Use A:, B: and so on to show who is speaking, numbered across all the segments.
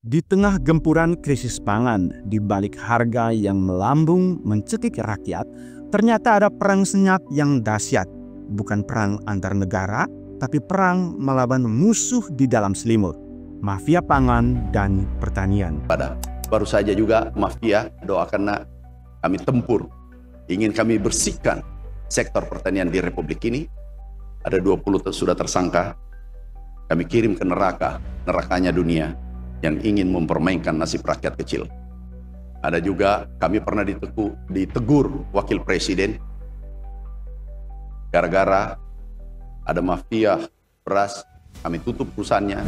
A: Di tengah gempuran krisis pangan, di balik harga yang melambung mencekik rakyat, ternyata ada perang senyap yang dahsyat. Bukan perang antar negara, tapi perang melawan musuh di dalam selimut, mafia pangan dan pertanian.
B: Baru saja juga mafia doakan kami tempur, ingin kami bersihkan sektor pertanian di Republik ini. Ada 20 sudah tersangka, kami kirim ke nerakanya dunia yang ingin mempermainkan nasib rakyat kecil. Ada juga kami pernah ditegur wakil presiden gara-gara ada mafia beras, kami tutup perusahaannya.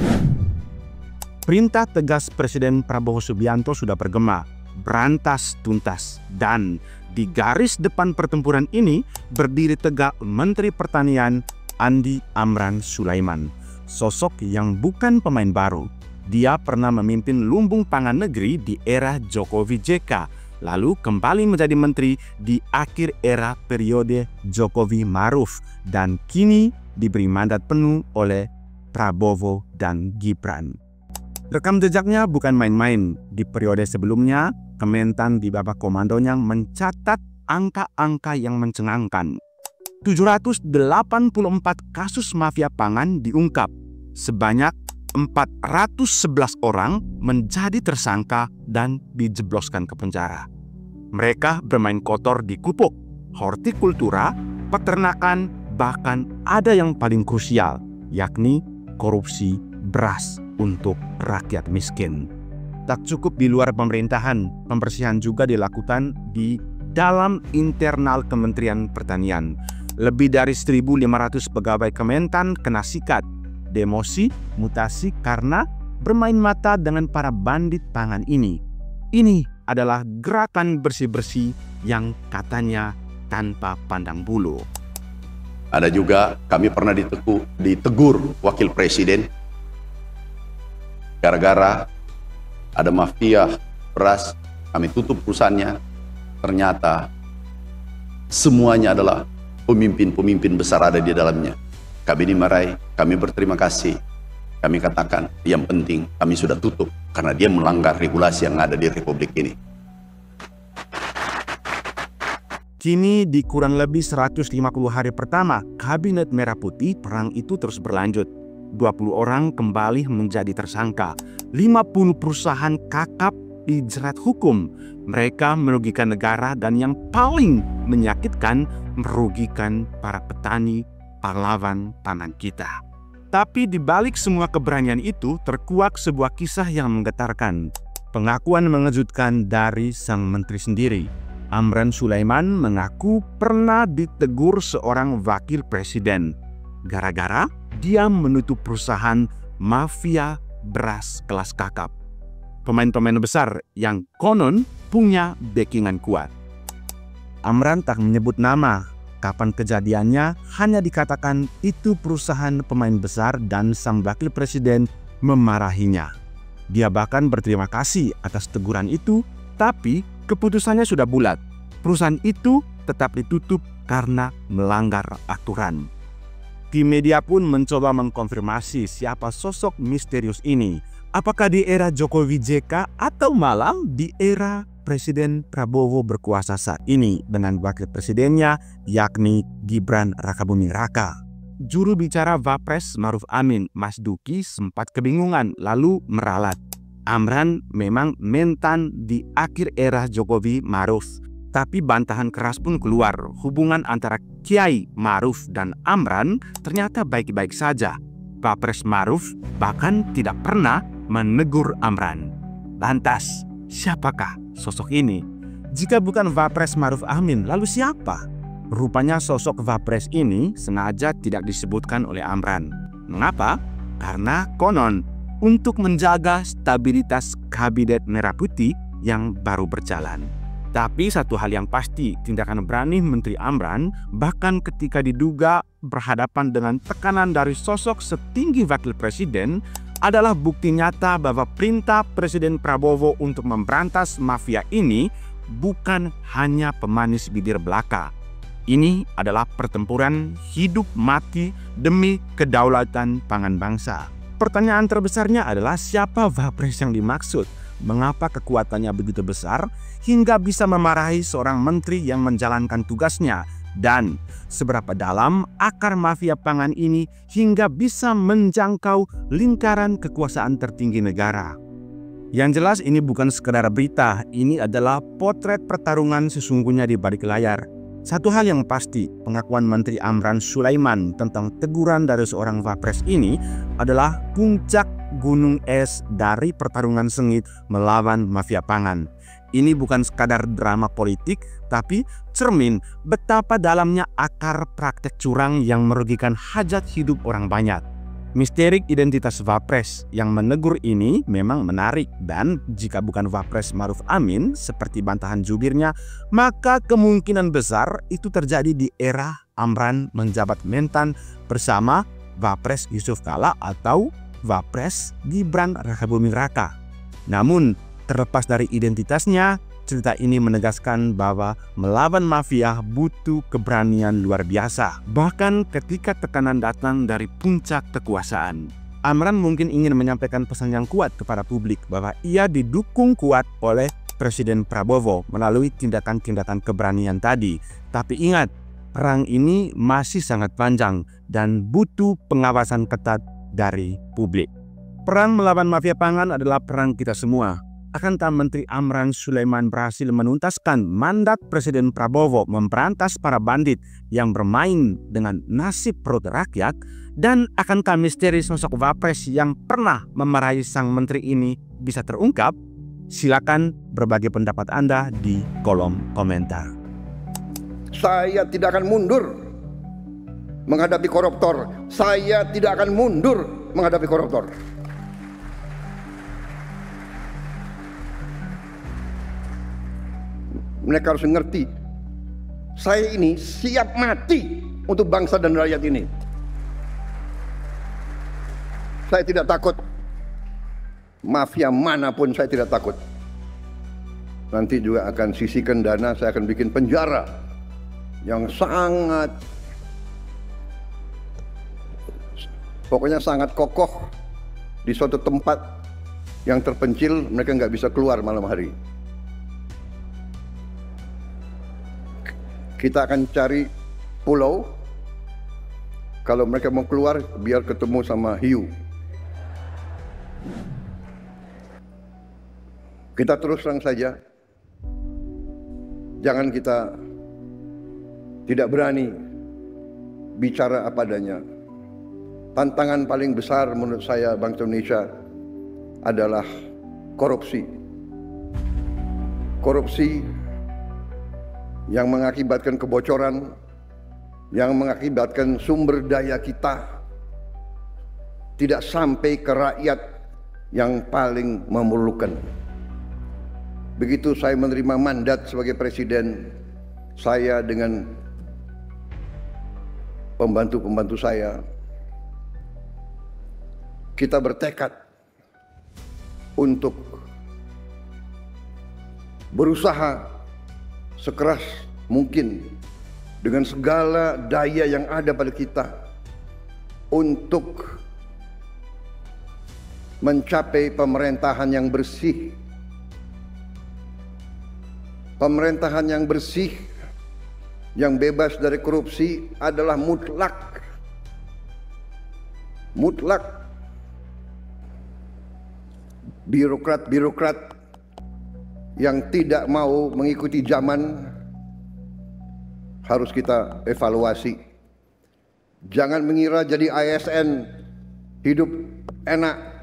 A: Perintah tegas Presiden Prabowo Subianto sudah bergema, berantas tuntas, dan di garis depan pertempuran ini berdiri tegak Menteri Pertanian Andi Amran Sulaiman, sosok yang bukan pemain baru. Dia pernah memimpin lumbung pangan negeri di era Jokowi JK, lalu kembali menjadi menteri di akhir era periode Jokowi Maruf, dan kini diberi mandat penuh oleh Prabowo dan Gibran. Rekam jejaknya bukan main-main. Di periode sebelumnya, Kementan di bawah komandonya mencatat angka-angka yang mencengangkan. 784 kasus mafia pangan diungkap. Sebanyak 411 orang menjadi tersangka dan dijebloskan ke penjara. Mereka bermain kotor di pupuk, hortikultura, peternakan, bahkan ada yang paling krusial, yakni korupsi beras untuk rakyat miskin. Tak cukup di luar pemerintahan, pembersihan juga dilakukan di dalam internal Kementerian Pertanian. Lebih dari 1.500 pegawai Kementan kena sikat, demosi, mutasi karena bermain mata dengan para bandit pangan ini. Ini adalah gerakan bersih-bersih yang katanya tanpa pandang bulu.
B: Ada juga kami pernah ditegur wakil presiden gara-gara ada mafia beras, kami tutup perusahaannya. Ternyata semuanya adalah pemimpin-pemimpin besar ada di dalamnya. Kami dimarahi, kami berterima kasih. Kami katakan yang penting kami sudah tutup karena dia melanggar regulasi yang ada di Republik ini.
A: Kini di kurang lebih 150 hari pertama Kabinet Merah Putih, perang itu terus berlanjut. 20 orang kembali menjadi tersangka. 50 perusahaan kakap dijerat hukum. Mereka merugikan negara dan yang paling menyakitkan, merugikan para petani pahlawan pangan kita. Tapi di balik semua keberanian itu terkuak sebuah kisah yang menggetarkan. Pengakuan mengejutkan dari sang menteri sendiri. Amran Sulaiman mengaku pernah ditegur seorang wakil presiden gara-gara dia menutup perusahaan mafia beras kelas kakap. Pemain-pemain besar yang konon punya backingan kuat. Amran tak menyebut nama. Kapan kejadiannya, hanya dikatakan itu perusahaan pemain besar dan sang wakil presiden memarahinya. Dia bahkan berterima kasih atas teguran itu, tapi keputusannya sudah bulat. Perusahaan itu tetap ditutup karena melanggar aturan. Tim media pun mencoba mengkonfirmasi siapa sosok misterius ini. Apakah di era Jokowi JK atau malah di era Presiden Prabowo berkuasa saat ini dengan wakil presidennya yakni Gibran Rakabuming Raka. Juru bicara Wapres Maruf Amin, Mas Duki, sempat kebingungan lalu meralat. Amran memang mentan di akhir era Jokowi Maruf. Tapi bantahan keras pun keluar. Hubungan antara Kiai Maruf dan Amran ternyata baik-baik saja. Wapres Maruf bahkan tidak pernah menegur Amran. Lantas, siapakah sosok ini? Jika bukan Wapres Maruf Amin, lalu siapa? Rupanya sosok Wapres ini sengaja tidak disebutkan oleh Amran. Mengapa? Karena konon untuk menjaga stabilitas Kabinet Merah Putih yang baru berjalan. Tapi satu hal yang pasti, tindakan berani Menteri Amran bahkan ketika diduga berhadapan dengan tekanan dari sosok setinggi wakil presiden adalah bukti nyata bahwa perintah Presiden Prabowo untuk memberantas mafia ini bukan hanya pemanis bibir belaka. Ini adalah pertempuran hidup mati demi kedaulatan pangan bangsa. pertanyaan terbesarnya adalah siapa Wapres yang dimaksud? Mengapa kekuatannya begitu besar hingga bisa memarahi seorang menteri yang menjalankan tugasnya? Dan seberapa dalam akar mafia pangan ini hingga bisa menjangkau lingkaran kekuasaan tertinggi negara? Yang jelas ini bukan sekedar berita, ini adalah potret pertarungan sesungguhnya di balik layar. Satu hal yang pasti, pengakuan Menteri Amran Sulaiman tentang teguran dari seorang Wapres ini adalah puncak gunung es dari pertarungan sengit melawan mafia pangan. Ini bukan sekadar drama politik, tapi cermin betapa dalamnya akar praktek curang yang merugikan hajat hidup orang banyak. Misteri identitas Wapres yang menegur ini memang menarik, dan jika bukan Wapres Maruf Amin seperti bantahan jubirnya, maka kemungkinan besar itu terjadi di era Amran menjabat Mentan bersama Wapres Yusuf Kala atau Wapres Gibran Rakabuming Raka. Namun terlepas dari identitasnya, cerita ini menegaskan bahwa melawan mafia butuh keberanian luar biasa, bahkan ketika tekanan datang dari puncak kekuasaan. Amran mungkin ingin menyampaikan pesan yang kuat kepada publik bahwa ia didukung kuat oleh Presiden Prabowo melalui tindakan-tindakan keberanian tadi. Tapi ingat, perang ini masih sangat panjang dan butuh pengawasan ketat dari publik. Perang melawan mafia pangan adalah perang kita semua. Akankah Menteri Amran Sulaiman berhasil menuntaskan mandat Presiden Prabowo memberantas para bandit yang bermain dengan nasib perut rakyat? Dan akankah misteri sosok Wapres yang pernah memarahi sang menteri ini bisa terungkap? Silakan berbagi pendapat Anda di kolom komentar.
C: Saya tidak akan mundur menghadapi koruptor. Saya tidak akan mundur menghadapi koruptor. Mereka harus mengerti, saya ini siap mati untuk bangsa dan rakyat ini. Saya tidak takut. Mafia manapun saya tidak takut. Nanti juga akan sisihkan dana, saya akan bikin penjara yang sangat, pokoknya sangat kokoh di suatu tempat yang terpencil, mereka nggak bisa keluar malam hari. Kita akan cari pulau, kalau mereka mau keluar biar ketemu sama hiu. Kita terus terang saja, jangan kita tidak berani bicara apa adanya. Tantangan paling besar menurut saya bangsa Indonesia adalah korupsi. Korupsi yang mengakibatkan kebocoran, yang mengakibatkan sumber daya kita tidak sampai ke rakyat yang paling memerlukan. Begitu saya menerima mandat sebagai presiden, saya dengan pembantu-pembantu saya, kita bertekad untuk berusaha sekeras mungkin dengan segala daya yang ada pada kita untuk mencapai pemerintahan yang bersih. Pemerintahan yang bersih, yang bebas dari korupsi adalah mutlak. Mutlak. Birokrat-birokrat yang tidak mau mengikuti zaman harus kita evaluasi. Jangan mengira jadi ASN hidup enak,